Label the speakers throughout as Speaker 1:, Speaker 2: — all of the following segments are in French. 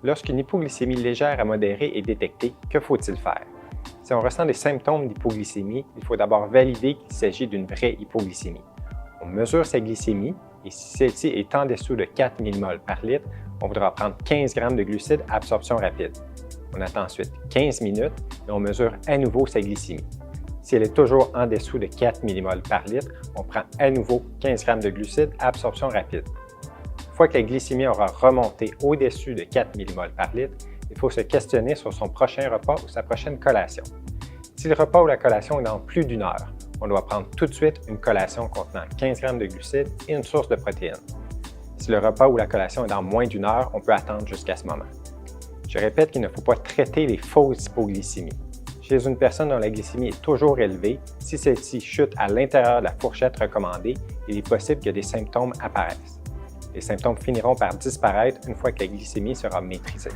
Speaker 1: Lorsqu'une hypoglycémie légère à modérée est détectée, que faut-il faire? Si on ressent des symptômes d'hypoglycémie, il faut d'abord valider qu'il s'agit d'une vraie hypoglycémie. On mesure sa glycémie et si celle-ci est en dessous de 4 mmol par litre, on voudra prendre 15 g de glucides à absorption rapide. On attend ensuite 15 minutes et on mesure à nouveau sa glycémie. Si elle est toujours en dessous de 4 mmol par litre, on prend à nouveau 15 g de glucides à absorption rapide. Une fois que la glycémie aura remonté au-dessus de 4 mmol par litre, il faut se questionner sur son prochain repas ou sa prochaine collation. Si le repas ou la collation est dans plus d'une heure, on doit prendre tout de suite une collation contenant 15 g de glucides et une source de protéines. Si le repas ou la collation est dans moins d'une heure, on peut attendre jusqu'à ce moment. Je répète qu'il ne faut pas traiter les fausses hypoglycémies. Chez une personne dont la glycémie est toujours élevée, si celle-ci chute à l'intérieur de la fourchette recommandée, il est possible que des symptômes apparaissent. Les symptômes finiront par disparaître une fois que la glycémie sera maîtrisée.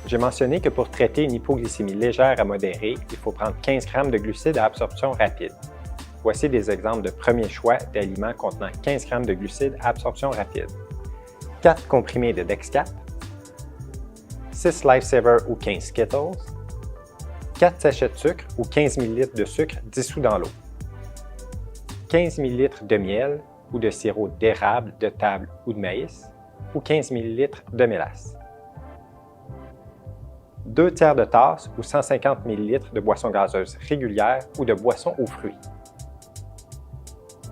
Speaker 1: J'ai mentionné que pour traiter une hypoglycémie légère à modérée, il faut prendre 15 g de glucides à absorption rapide. Voici des exemples de premiers choix d'aliments contenant 15 g de glucides à absorption rapide. 4 comprimés de Dexcat, 6 Lifesaver ou 15 Skittles, 4 sachets de sucre ou 15 ml de sucre dissous dans l'eau, 15 ml de miel ou de sirop d'érable, de table ou de maïs, ou 15 ml de mélasse. 2 tiers de tasse ou 150 ml de boisson gazeuse régulière ou de boisson aux fruits.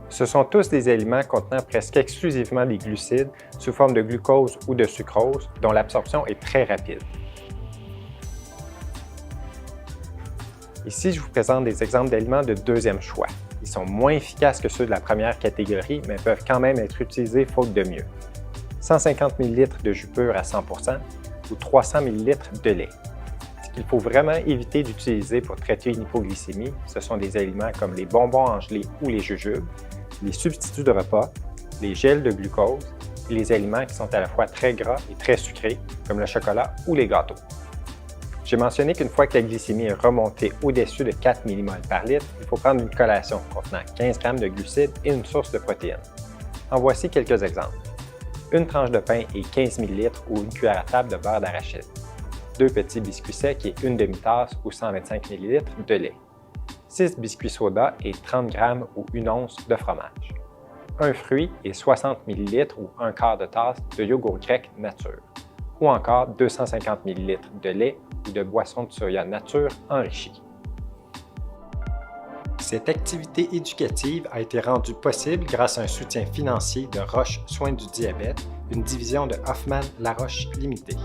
Speaker 1: Ce sont tous des aliments contenant presque exclusivement des glucides sous forme de glucose ou de sucrose dont l'absorption est très rapide. Ici, je vous présente des exemples d'aliments de deuxième choix. Ils sont moins efficaces que ceux de la première catégorie, mais peuvent quand même être utilisés faute de mieux. 150 ml de jus pur à 100% ou 300 ml de lait. Ce qu'il faut vraiment éviter d'utiliser pour traiter une hypoglycémie, ce sont des aliments comme les bonbons en gelée ou les jujubes, les substituts de repas, les gels de glucose et les aliments qui sont à la fois très gras et très sucrés, comme le chocolat ou les gâteaux. J'ai mentionné qu'une fois que la glycémie est remontée au-dessus de 4 mmol par litre, il faut prendre une collation contenant 15 g de glucides et une source de protéines. En voici quelques exemples. Une tranche de pain et 15 ml ou une cuillère à table de beurre d'arachide. 2 petits biscuits secs et une demi-tasse ou 125 ml de lait. 6 biscuits soda et 30 g ou une once de fromage. Un fruit et 60 ml ou un quart de tasse de yogourt grec nature. Ou encore 250 ml de lait ou de boisson de soya nature enrichie. Cette activité éducative a été rendue possible grâce à un soutien financier de Roche Soins du diabète, une division de Hoffmann-La Roche Limitée.